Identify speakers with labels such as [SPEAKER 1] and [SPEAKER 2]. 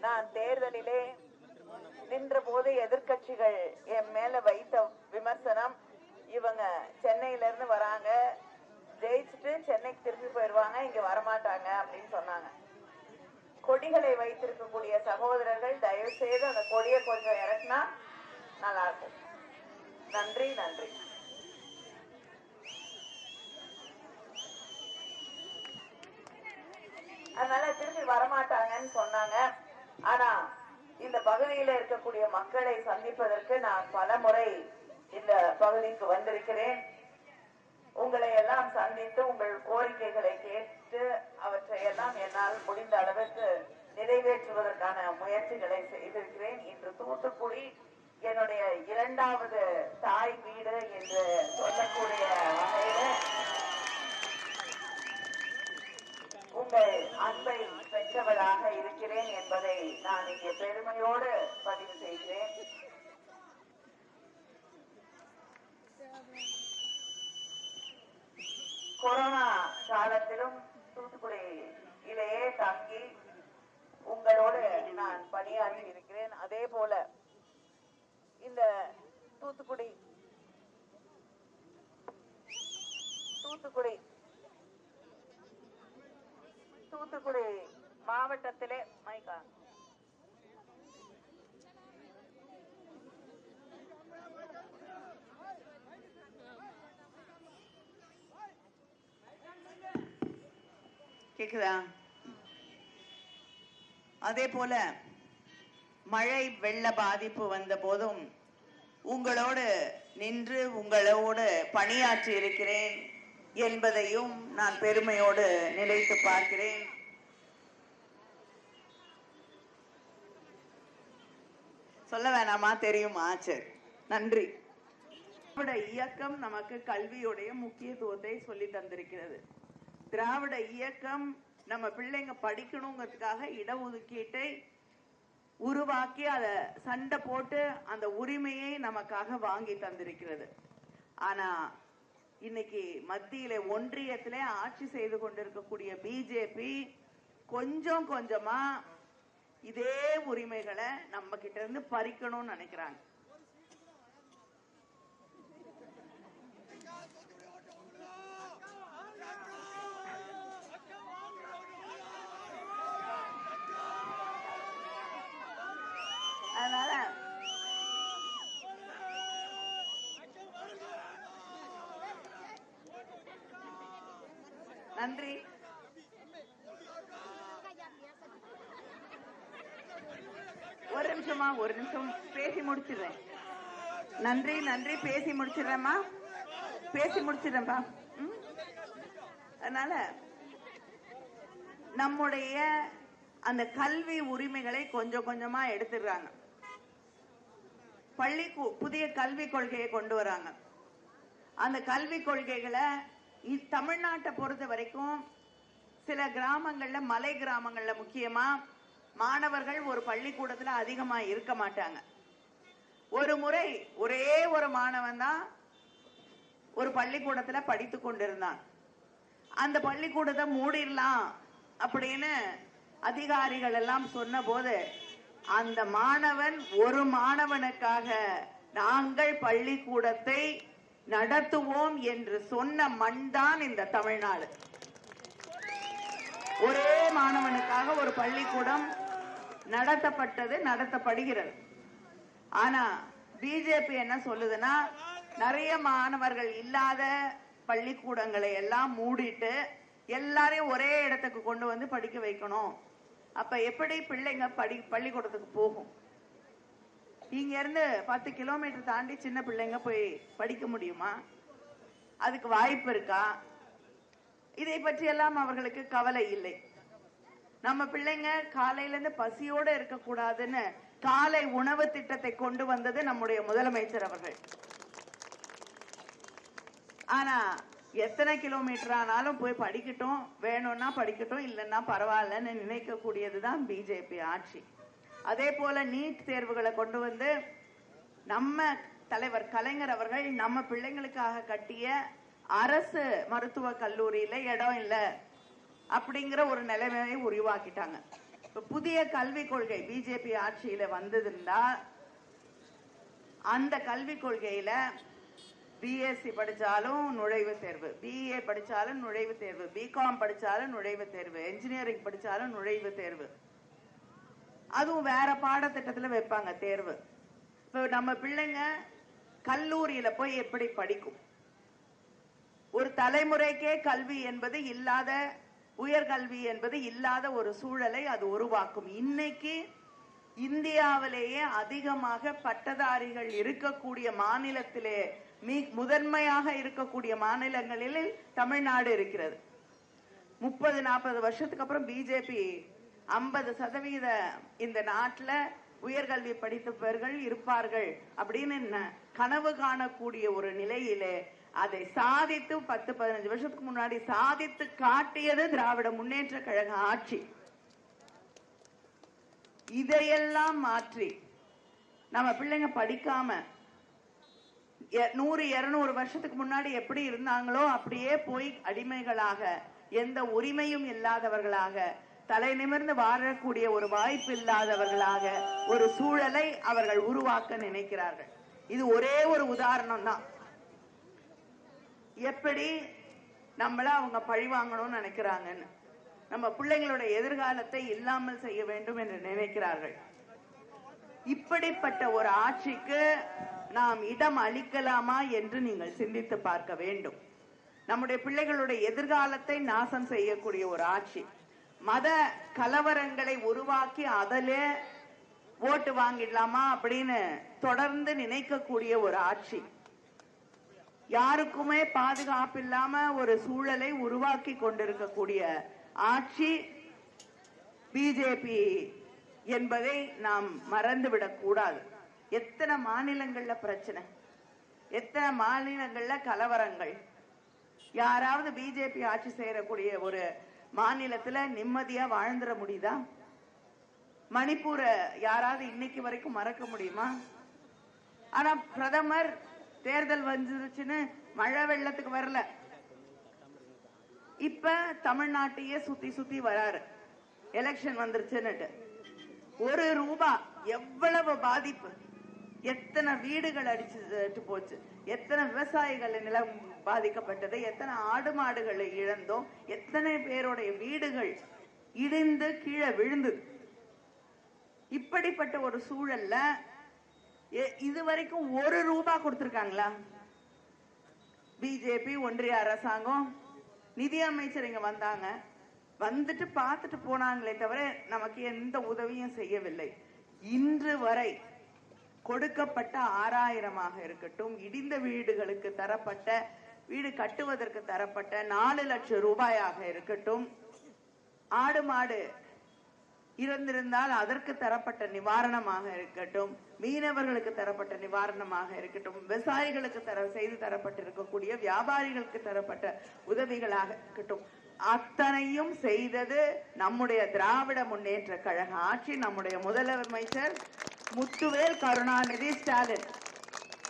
[SPEAKER 1] நான் தேர்தலிலே நின்ற போது எதிர்கட்சிகள் என் மேல வைத்த விமர்சனம், இவங்க சென்னையில இருந்து வராங்க, ஜெயிச்சுட்டு சென்னைக்கு திரும்பி போயிடுவாங்க, இங்க வரமாட்டாங்க அப்படின்னு சொன்னாங்க. கொடிகளை வைத்திருக்கக்கூடிய சகோதரர்கள் தயவு செய்து அந்த கொடியை கொஞ்சம் இறக்குனா நல்லா இருக்கும். நன்றி நன்றி. அதனால திரும்பி வரமாட்டாங்கன்னு சொன்னாங்க. ஆனா இந்த பகுதியில இருக்கக்கூடிய மக்களை சந்திப்பதற்கு நான் பல முறை இந்த பகுதிக்கு வந்திருக்கிறேன். உங்களை எல்லாம் சந்தித்து உங்கள் கோரிக்கைகளை கேட்டு அவற்றை எல்லாம் என்னால் முடிந்த அளவுக்கு நிறைவேற்றுவதற்கான முயற்சிகளை செய்திருக்கிறேன். இன்று தூத்துக்குடி என்னுடைய இரண்டாவது தாய் வீடு என்று சொல்லக்கூடிய வகையில உங்கள் அன்பை பெற்றவளாக இருக்கிறேன் என்பதை நான் இங்கே பெருமையோடு பதிவு செய்கிறேன். கொரோனா காலத்திலும் தூத்துக்குடியிலேயே தங்கி உங்களோடு நான் பணியாற்றி இருக்கிறேன். அதே போல இந்த தூத்துக்குடி மாவட்டத்திலே மைக்கா
[SPEAKER 2] கேக்குதா? அதே போல மழை வெள்ள பாதிப்பு வந்த போதும் உங்களோடு நின்று உங்களோடு பணியாற்றி இருக்கிறேன் என்பதையும் நான் பெருமையோடு நினைத்து பார்க்கிறேன். சொல்ல வேணாமா? தெரியுமா? சரி, நன்றி. திராவிட இயக்கம் நமக்கு கல்வியுடைய முக்கியத்துவத்தை சொல்லி தந்திருக்கிறது. திராவிட இயக்கம் நம்ம பிள்ளைங்க படிக்கணுங்கிறதுக்காக இடஒதுக்கீட்டை உருவாக்கி அதை சண்டை போட்டு அந்த உரிமையை நமக்காக வாங்கி தந்திருக்கிறது. ஆனா இன்னைக்கு மத்தியில ஒன்றியத்திலே ஆட்சி செய்து கொண்டிருக்கக்கூடிய பிஜேபி கொஞ்சம் கொஞ்சமா இதே உரிமைகளை நம்ம கிட்ட இருந்து பறிக்கணும்னு நினைக்கிறாங்க. அதனால நன்றி. ஒரு நிமிஷம் பேசி முடிச்சிடுறேன். நன்றி பேசி முடிச்சிடுறேம்மா, பேசி முடிச்சிடுறேன்பா. அதனால நம்முடைய அந்த கல்வி உரிமைகளை கொஞ்சம் கொஞ்சமா எடுத்துடுறாங்க. புதிய கல்விக் கொள்கையை கொண்டு வராங்க. அந்த கல்விக் கொள்கைகளை தமிழ்நாட்டை பொறுத்த வரைக்கும் சில கிராமங்கள்ல, மலை கிராமங்கள்ல முக்கியமா மாணவர்கள் ஒரு பள்ளிக்கூடத்துல அதிகமா இருக்க மாட்டாங்க. ஒரு முறை ஒரே ஒரு மாணவன் தான் ஒரு பள்ளிக்கூடத்துல படித்து கொண்டிருந்தான். அந்த பள்ளிக்கூடத்தை மூடிடலாம் அப்படின்னு அதிகாரிகள் எல்லாம் சொன்ன போது அந்த மாணவன், ஒரு மாணவனுக்காக நாங்கள் பள்ளிக்கூடத்தை நடத்துவோம் என்று சொன்ன மண் தான் இந்த தமிழ்நாடு. ஒரே மாணவனுக்காக ஒரு பள்ளிக்கூடம் நடத்தப்படுகிறது. ஆனா பிஜேபி என்ன சொல்லுதுன்னா, நிறைய மாணவர்கள் இல்லாத பள்ளிக்கூடங்களை எல்லாம் மூடிட்டு எல்லாரையும் ஒரே இடத்துக்கு கொண்டு வந்து படிக்க வைக்கணும். அப்ப எப்படி பிள்ளைங்க பள்ளிக்கூடத்துக்கு போகும்? இங்க இருந்து 10 கிலோமீட்டர் தாண்டி சின்ன பிள்ளைங்க போய் படிக்க முடியுமா? அதுக்கு வாய்ப்பு இருக்கா? இதை பற்றி எல்லாம் அவர்களுக்கு கவலை இல்லை. நம்ம பிள்ளைங்க காலையில இருந்து பசியோட இருக்கக்கூடாதுன்னு காலை உணவு திட்டத்தை கொண்டு வந்தது நம்முடைய முதலமைச்சர் அவர்கள். ஆனா எத்தனை கிலோமீட்டர் ஆனாலும் போய் படிக்கட்டும், வேணும்னா படிக்கட்டும், இல்லைன்னா பரவாயில்லன்னு நினைக்கக்கூடியதுதான் பிஜேபி ஆட்சி. அதே போல நீட் தேர்வுகளை கொண்டு வந்து நம்ம தலைவர் கலைஞர் அவர்கள் நம்ம பிள்ளைங்களுக்காக கட்டிய அரசு மருத்துவ கல்லூரியில இடம் இல்லை அப்படிங்கிற ஒரு நிலைமையை உருவாக்கிட்டாங்க. புதிய கல்விக் கொள்கை பிஜேபி ஆட்சியில வந்ததுன்னா அந்த கல்விக் கொள்கையில பிஎஸ்சி படிச்சாலும் நுழைவுத் தேர்வு, பிஏ படிச்சாலும் நுழைவுத் தேர்வு, பிகாம் படிச்சாலும் நுழைவுத் தேர்வு, என்ஜினியரிங் படிச்சாலும் நுழைவுத் தேர்வு, அதுவும் வேற பாடத்திட்டத்துல வைப்பாங்க தேர்வு. இப்ப நம்ம பிள்ளைங்க கல்லூரியில போய் எப்படி படிக்கும்? ஒரு தலைமுறைக்கே கல்வி என்பது இல்லாத, உயர்கல்வி என்பது இல்லாத ஒரு சூழலை அது உருவாக்கும். இன்னைக்கு இந்தியாவிலேயே அதிகமாக பட்டதாரிகள் இருக்கக்கூடிய மாநிலத்திலே முதன்மையாக இருக்கக்கூடிய மாநிலங்களில் தமிழ்நாடு இருக்கிறது. 30-40 வருஷத்துக்கு அப்புறம் பிஜேபி 50% இந்த நாட்டுல உயர்கல்வி படித்தவர்கள் இருப்பார்கள் அப்படின்னு கனவு காணக்கூடிய ஒரு நிலையிலே அதை சாதித்து 10-15 வருஷத்துக்கு முன்னாடி சாதித்து காட்டியது திராவிட முன்னேற்ற கழக ஆட்சி. இதையெல்லாம் மாற்றி நம்ம பிள்ளைங்க படிக்காம 100-200 வருஷத்துக்கு முன்னாடி எப்படி இருந்தாங்களோ அப்படியே போய் அடிமைகளாக, எந்த உரிமையும் இல்லாதவர்களாக, தலை நிமிர்ந்து வாழக்கூடிய ஒரு வாய்ப்பு இல்லாதவர்களாக ஒரு சூழலை அவர்கள் உருவாக்க நினைக்கிறார்கள். இது ஒரே ஒரு உதாரணம் தான். எப்படி நம்மள அவங்க பழி வாங்கணும்னு நினைக்கிறாங்கன்னு, நம்ம பிள்ளைங்களோட எதிர்காலத்தை இல்லாமல் செய்ய வேண்டும் என்று நினைக்கிறார்கள். இப்படிப்பட்ட ஒரு ஆட்சிக்கு நாம் இடம் அளிக்கலாமா என்று நீங்கள் சிந்தித்து பார்க்க வேண்டும். நம்முடைய பிள்ளைகளுடைய எதிர்காலத்தை நாசம் செய்யக்கூடிய ஒரு ஆட்சி, மத கலவரங்களை உருவாக்கி அதிலே ஓட்டு வாங்கிடலாமா அப்படின்னு தொடர்ந்து நினைக்கக்கூடிய ஒரு ஆட்சி, யாருக்குமே பாதுகாப்பு இல்லாம ஒரு சூழலை உருவாக்கி கொண்டிருக்கக்கூடிய ஆட்சி பிஜேபி என்பதை நாம் மறந்துவிடக் கூடாது. எத்தனை மாநிலங்கள்ல பிரச்சனை, எத்தனை மாநிலங்கள்ல கலவரங்கள். யாராவது பிஜேபி ஆட்சி செய்யக்கூடிய ஒரு மாநிலத்துல நிம்மதியா வாழ்ந்துட முடியுதா? மணிப்பூரை யாராவது இன்னைக்கு வரைக்கும் மறக்க முடியுமா? ஆனா பிரதமர் தேர்தல் வந்துருச்சுன்னு மழை வெள்ளத்துக்கு வரல, இப்ப தமிழ்நாட்டையே சுத்தி சுத்தி வராரு எலெக்ஷன் வந்துருச்சுன்னுட்டு. ₹1 எவ்வளவு பாதிப்பு, எத்தனை வீடுகள் அடிச்சு போச்சு, எத்தனை விவசாயிகள் நிலம் பாதிக்கப்பட்டது, எத்தனை ஆடு மாடுகளை இழந்தோம், எத்தனை பேருடைய வீடுகள் இடிந்து கீழே விழுந்தது. இப்படிப்பட்ட ஒரு சூழல்ல இதுவரைக்கும் ₹1 கொடுத்திருக்காங்களா? பிஜேபி ஒன்றிய அரசாங்கம் நிதி அமைச்சர் இங்க வந்தாங்க, வந்துட்டு பார்த்துட்டு போனாங்களே தவிர நமக்கு எந்த உதவியும் செய்யவில்லை. இன்று வரை கொடுக்கப்பட்ட 6000 இருக்கட்டும், இடிந்த வீடுகளுக்கு தரப்பட்ட, வீடு கட்டுவதற்கு தரப்பட்ட 4 லட்சம் ரூபாயாக இருக்கட்டும், ஆடு மாடு இறந்திருந்தால் அதற்கு தரப்பட்ட நிவாரணமாக இருக்கட்டும், மீனவர்களுக்கு தரப்பட்ட நிவாரணமாக இருக்கட்டும், விவசாயிகளுக்கு செய்து தரப்பட்டிருக்கக்கூடிய வியாபாரிகளுக்கு தரப்பட்ட உதவிகளாக இருக்கட்டும், அத்தனையும் செய்தது நம்முடைய திராவிட முன்னேற்ற கழக ஆட்சி, நம்முடைய முதலமைச்சர் முத்துவேல் கருணாநிதி ஸ்டாலின்.